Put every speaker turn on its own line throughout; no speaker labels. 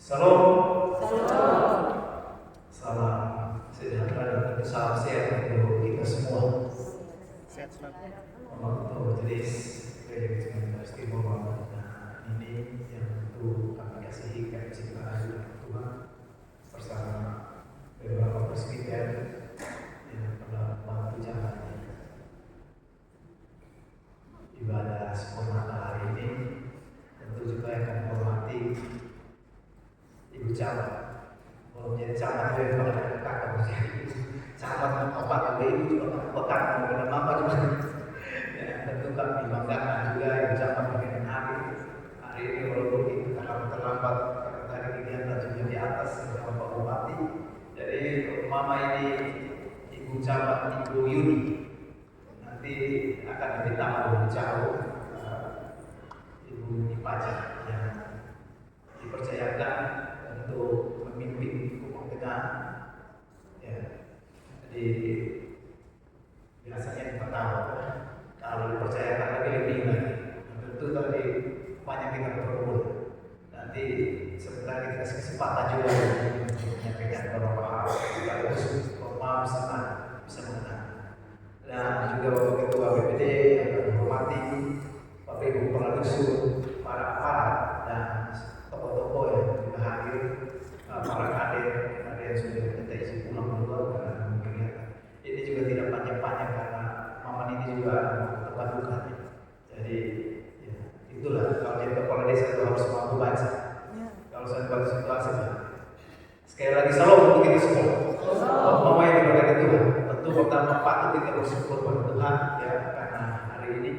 Salam,
Salam.
salam sejahtera dan salam sehat untuk kita semua.
Sehat selalu.
Untuk majelis Religius Istimewa ini yang tentu kami kasihi kami cintai Tuhan bersama beberapa presbiter yang telah membantu jalannya ibadah sempurna hari ini. Tentu juga akan menghormati Ibu Camat. Kalau menjadi camat itu kalau ada kakak menjadi camat obat ada ibu juga pekan mungkin apa juga. Ya, tentu kami banggakan juga Ibu Camat bagian hari ini walaupun itu terlambat karena tadi kegiatan juga di atas bersama Pak Bupati. Jadi Mama ini Ibu Camat Ibu Yuni nanti akan ditambah lebih jauh Ibu Yuni Pajak yang dipercayakan untuk memimpin Kupang Tengah. Ya, jadi biasanya 4 tahun. Kalau dipercayakan lagi lebih lagi. Tentu tadi banyak kita berkumpul. Nanti sebentar kita kasih kesempatan juga untuk menyampaikan beberapa hal. Sekaligus Bapak bisa mengenal. Dan juga Bapak Ketua BPD yang kami hormati, Bapak Ibu Kepala Dusun, para aparat dan tokoh-tokoh yang juga hadir, para kader yang sudah minta izin pulang dulu karena mungkin ini juga tidak panjang-panjang karena Maman ini juga tempat duka. Jadi ya, itulah kalau jadi kepala desa itu harus mampu baca. Kalau saya baca situasi, sekali lagi salam untuk kita semua. Mama yang diberkati Tuhan. Tentu pertama patut kita bersyukur pada Tuhan ya karena hari ini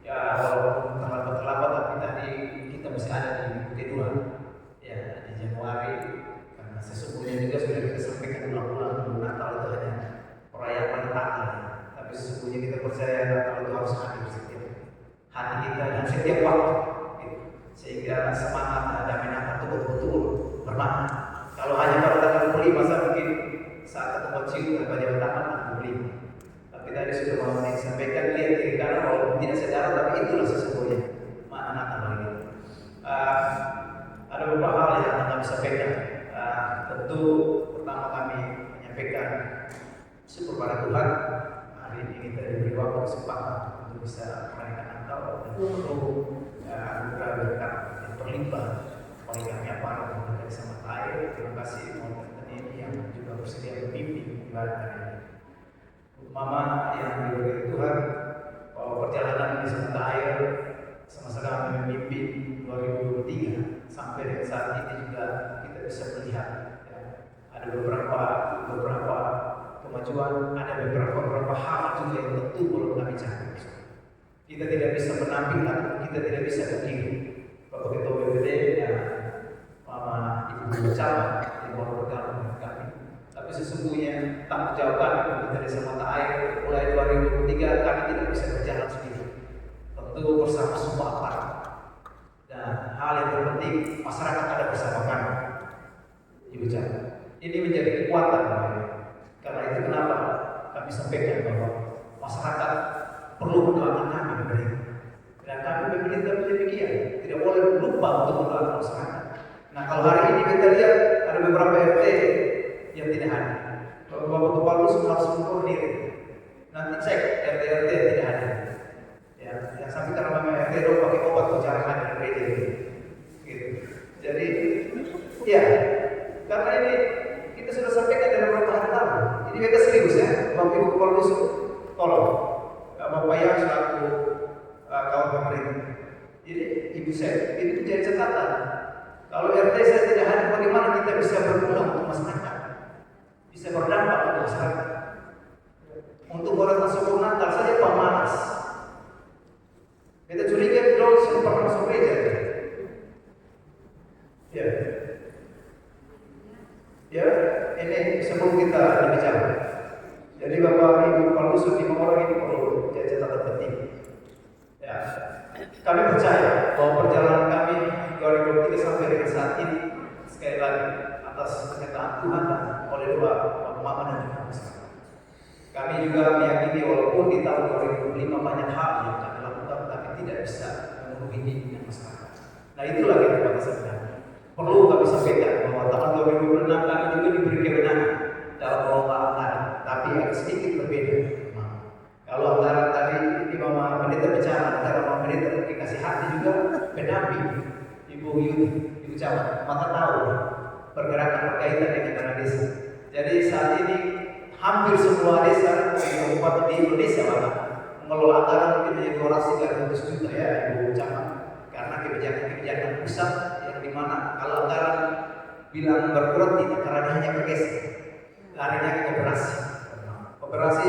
ya walaupun terlambat tapi tadi kita masih ada di minggu kedua ya di Januari karena sesungguhnya juga sudah kita sampaikan ulang-ulang Natal itu hanya perayaan tanggal tapi sesungguhnya kita percaya Natal itu harus hadir setiap hati kita dan setiap waktu gitu. Sehingga semangat damai Natal itu betul-betul bermakna. Kalau hanya pada tanggal 5 saya mungkin saat ketemu cium dan pada tanggal 5 tapi tadi sudah mau disampaikan lihat kiri kanan walaupun tidak secara tapi itulah sesungguhnya makna Natal ini. Ada beberapa hal yang kami sampaikan. Tentu pertama kami menyampaikan syukur pada Tuhan hari ini kita diberi waktu kesempatan untuk bisa merayakan Natal dan perlu anugerah berkat yang berlimpah oleh kami aparat yang dari sama air. Terima kasih teman-teman ini yang juga bersedia memimpin ibadah hari ini. Mama yang diberkati Tuhan bahwa perjalanan di Samudra Air sama-sama kami memimpin 2023 sampai dengan saat ini juga kita bisa melihat ya, ada beberapa kemajuan, ada beberapa hal juga yang tentu belum kami capai. Kita tidak bisa menamping atau kita tidak bisa berdiri. Bapak Ketua BPD dan Mama Ibu Camat yang mau bergabung dengan kami. Tapi sesungguhnya tanggung jawab kami dari Samudra Air mulai 2023 kami tidak bisa berjalan sendiri. Tentu bersama semua aparat. Dan hal yang terpenting masyarakat ada bersama kami. Ibu Camat. Ini menjadi kekuatan kami. Karena itu kenapa kami sampaikan bahwa masyarakat perlu mendoakan kami pemerintah. Dan kami pemerintah demikian tidak boleh lupa untuk mendoakan masyarakat. Nah kalau hari ini kita lihat ada beberapa RT yang tidak hadir. Bapak Kepala Dusun harus mengkoordinir. Nanti cek RT-RT yang tidak hadir. Ya, yang sampai karena memang RT dong pakai obat jarang hadir di gereja gitu. Jadi ya karena ini kita sudah sampaikan dari beberapa hari lalu. Ini mereka serius ya, Bapak Ibu Kepala Dusun, tolong Bapak yang selaku kawan pemerintah. Ini Ibu saya, ini menjadi catatan. Kalau RT saya tidak hadir, bagaimana kita bisa berguna untuk masyarakat, bisa berdampak untuk masyarakat. Untuk orang masuk Natal saja pemanas. Kita curiga dong sudah pernah masuk gereja. Ya. Ya, ini sebelum kita lebih jauh. Jadi Bapak Ibu Kepala Dusun 5 orang ini perlu jadi catatan penting. Ya, kami percaya bahwa perjalanan kami 2023 sampai dengan saat ini sekali lagi atas pernyataan Tuhan dan oleh doa Bapak Mama dan juga masyarakat. Kami juga meyakini walaupun di tahun 2025 banyak hal yang kami lakukan tapi tidak bisa memenuhi keinginan masyarakat. Nah itulah yang kita sampaikan. Perlu kami sampaikan sampaikan bahwa tahun 2026 kami juga diberi kewenangan dalam mengelola anggaran, tapi agak sedikit berbeda. Nah, kalau anggaran tadi ini Mama Pendeta bicara, antara Mama Pendeta dikasih hati juga pendamping Ibu Yudi, Ibu Camat, maka tahu pergerakan berkaitan dengan dana desa. Jadi saat ini hampir semua desa di kabupaten di Indonesia mengelola anggaran mungkin hanya 200-300 juta ya Ibu Camat, karena kebijakan-kebijakan pusat yang dimana kalau anggaran bilang berkurang tidak, karena hanya bergeser larinya ke operasi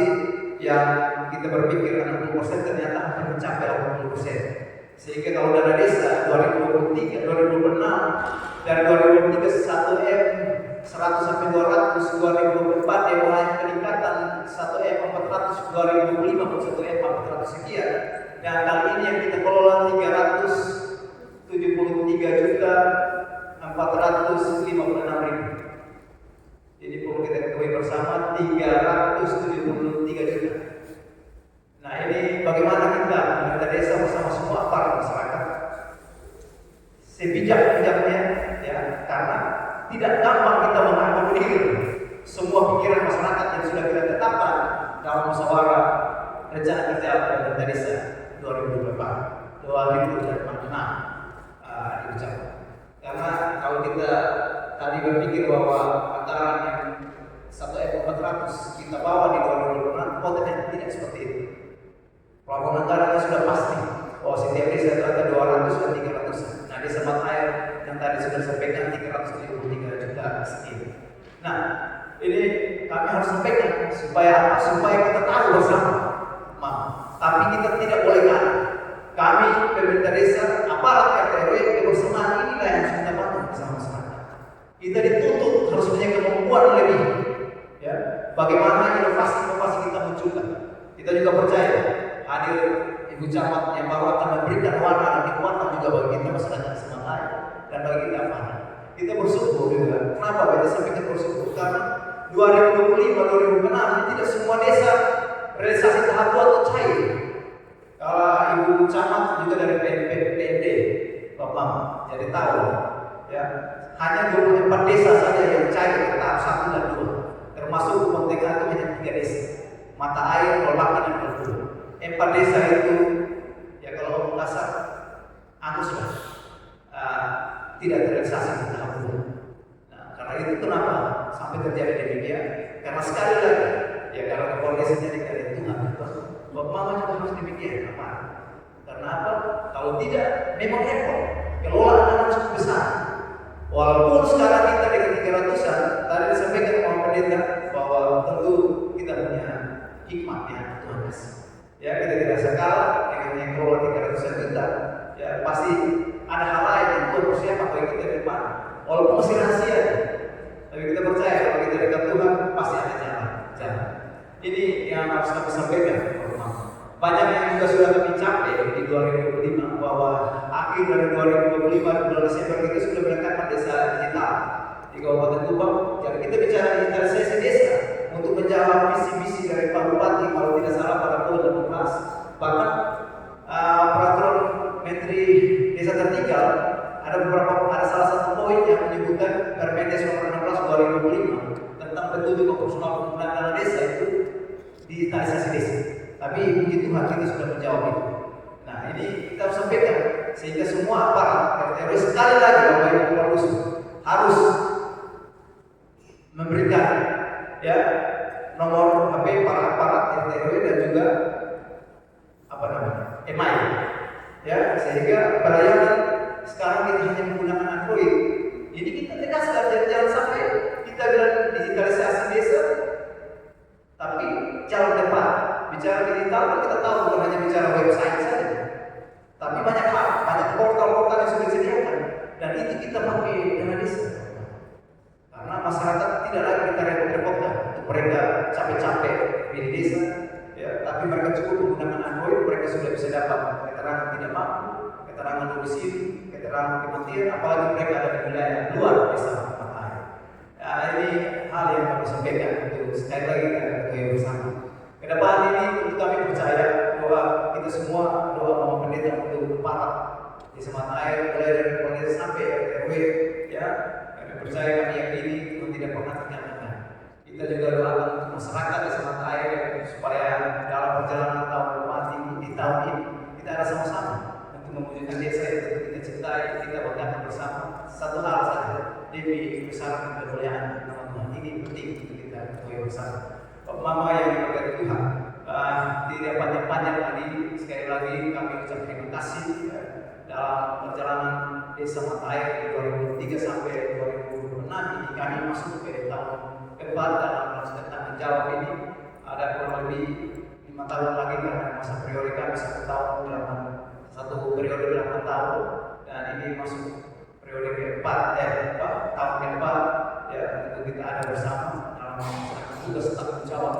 yang kita berpikir 60% ternyata hampir mencapai 80%. Sehingga kalau dana desa 2023, 2026 dan 2023 1M 100 sampai 200, 2024 dia mulai peningkatan 1M 400, 2025 pun 1M 400 sekian. Dan kali ini yang kita kelola 373 juta 456.000. Ini perlu kita ketahui bersama, 373 juta. Nah ini bagaimana kita pemerintah desa bersama semua aparat masyarakat sebijak-bijaknya ya, karena tidak gampang kita mengakomodir semua pikiran masyarakat yang sudah kita tetapkan dalam musyawarah rencana kerja pemerintah desa 2024 2026. Karena kalau kita tadi berpikir bahwa antara yang 1M400 kita bawa di 2026, potensi tidak seperti itu. Plafon anggarannya sudah pasti bahwa setiap desa itu ada 200 dan 300. Nah, desa Matair yang tadi sudah sampaikan 373 juta sekian. Nah, ini kami harus sampaikan supaya kita tahu bersama. Tapi kita tidak boleh kalah. Kami pemerintah desa, aparat RT RW kebersamaan inilah yang harus kita bangun bersama-sama. Kita dituntut harus punya kemampuan lebih. Ya, bagaimana inovasi-inovasi kita munculkan. Kita juga percaya hadir Ibu Camat yang baru akan memberikan warna dan kekuatan juga bagi kita masyarakat Semantai dan bagi kita aparat. Kita bersyukur juga. Kenapa kita sampaikan bersyukur? Karena 2025-2026 ini tidak semua desa realisasi tahap 2 atau cair. Kalau Ibu Camat juga dari PND Bapak jadi tahu ya, hanya 24 desa saja yang cair tahap 1 dan 2, termasuk Kupang Tengah itu hanya 3 desa, Mata Air, Kolbaki dan Kolbulu. 4 desa itu ya kalau ngomong kasar angguslah tidak terrealisasi di tahap 2. Nah, karena itu kenapa sampai terjadi demikian? Karena sekali lagi ya karena kepolisiannya dari Tuhan. Bapak Mama juga harus demikian apa? Karena apa? Kalau tidak, memang repot. Kelola anggaran cukup besar. Walaupun sekarang kita dengan 300-an, tadi disampaikan oleh pendeta bahwa tentu kita punya hikmatnya Tuhan kasih. Ya kita tidak sekala dengan yang kelola 300-an juta. Ya pasti ada hal lain yang Tuhan persiapkan bagi kita di depan. Walaupun masih rahasia, tapi kita percaya kalau kita dekat Tuhan pasti ada jalan. Ini yang harus kami sampaikan. Banyak yang juga sudah kami capai di 2025 bahwa akhir dari 2025 bulan Desember kita sudah menetapkan desa digital di Kabupaten Tuban. Jadi kita bicara digitalisasi desa untuk menjawab visi-misi dari Pak Bupati kalau tidak salah pada tahun 2016. Bahkan peraturan Menteri Desa Tertinggal ada salah satu poin yang menyebutkan Permendes nomor 16 2005 tentang petunjuk operasional penggunaan dana desa itu digitalisasi desa. Tapi puji Tuhan kita sudah menjawab itu. Nah ini kita harus sampaikan sehingga semua aparat RT RW sekali lagi Bapak Ibu harus memberikan ya nomor HP para aparat RT RW dan juga email ya, sehingga pelayanan sekarang kita hanya menggunakan Android. Ini kita tegaskan jangan sampai kita bilang digitalisasi desa tapi jalan depan. Bicara digital kita tahu bukan hanya bicara website saja, tapi banyak hal, banyak portal-portal yang sudah disediakan dan itu kita pakai dana desa. Karena masyarakat tidak lagi kita repot-repotkan untuk mereka capek-capek di desa, ya, tapi mereka cukup menggunakan Android, mereka sudah bisa dapat keterangan tidak mampu, keterangan domisili, keterangan kematian, apalagi mereka ada di wilayah luar desa Matair. Nah, ini hal yang kami sampaikan untuk sekali lagi kita ketahui bersama. Kedepan ini tentu kami percaya bahwa kita semua doa mau pendeta untuk para di Matair mulai dari pendeta sampai RW ya, kami percaya, kami yakini Tuhan tidak pernah kenyamanan. Kita juga doakan untuk masyarakat di Semangat Air supaya dalam perjalanan tahun depan di tahun ini kita ada sama-sama untuk mewujudkan desa yang kita cintai, kita banggakan bersama. Satu hal saja, demi besaran dan kemuliaan nama Tuhan, ini penting untuk kita ketahui bersama. Mama yang diberkati Tuhan, tidak panjang-panjang lagi, sekali lagi kami ucap terima kasih dalam perjalanan desa Mata Air 2003 sampai 2006 ini kami masuk ke tahun keempat dalam proses tanggung jawab ini. Ada kurang lebih 5 tahun lagi karena masa periode kami 1 tahun dalam satu periode 8 tahun, dan ini masuk periode keempat, tahun keempat ya, untuk kita ada bersama dalam tugas tanggung jawab.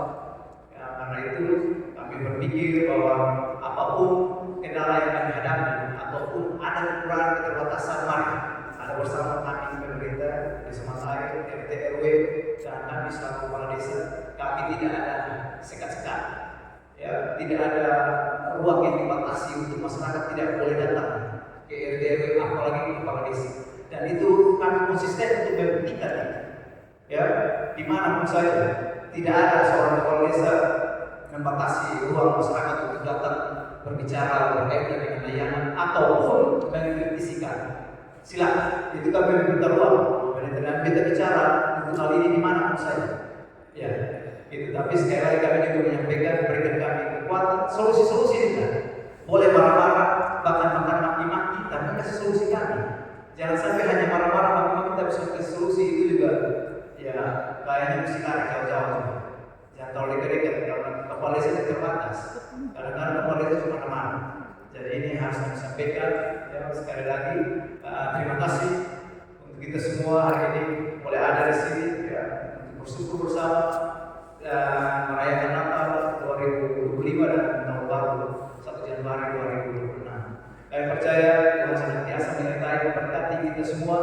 Ya, karena itu kami berpikir bahwa apapun kendala yang kami hadapi ataupun ada kekurangan keterbatasan, mari ada bersama kami pemerintah di Semangat Air, RT RW, dan kami selaku kepala desa. Kami tidak ada sekat-sekat, ya, tidak ada ruang yang dibatasi untuk masyarakat tidak boleh datang ke RT RW apalagi ke kepala desa. Dan itu kami konsisten untuk membuktikan, ya, di mana pun saja tidak ada seorang kepala desa membatasi ruang masyarakat untuk datang berbicara berkaitan dengan layanan ataupun mengkritisikan. Silakan, itu kami minta ruang dan kita bicara untuk hal ini di mana pun saja. Ya, itu. Tapi sekali lagi kami juga menyampaikan, berikan kami kekuatan, solusi-solusi kita. Boleh marah-marah, bahkan maki-maki, tapi kasih solusi kami. Jangan sampai hanya marah-marah, maki-maki, tapi kasih solusi itu juga, ya, kayaknya mesti lari jauh-jauh. Jangan terlalu dekat-dekat, karena kepala desa terbatas. Kadang-kadang kepala desa cuma teman. Jadi ini harus disampaikan. Ya, sekali lagi terima kasih untuk kita semua hari ini boleh ada di sini, ya, untuk bersyukur bersama dan merayakan Natal 2025 dan tahun baru 1 Januari 2026. Kami percaya Tuhan senantiasa menyertai memberkati kita semua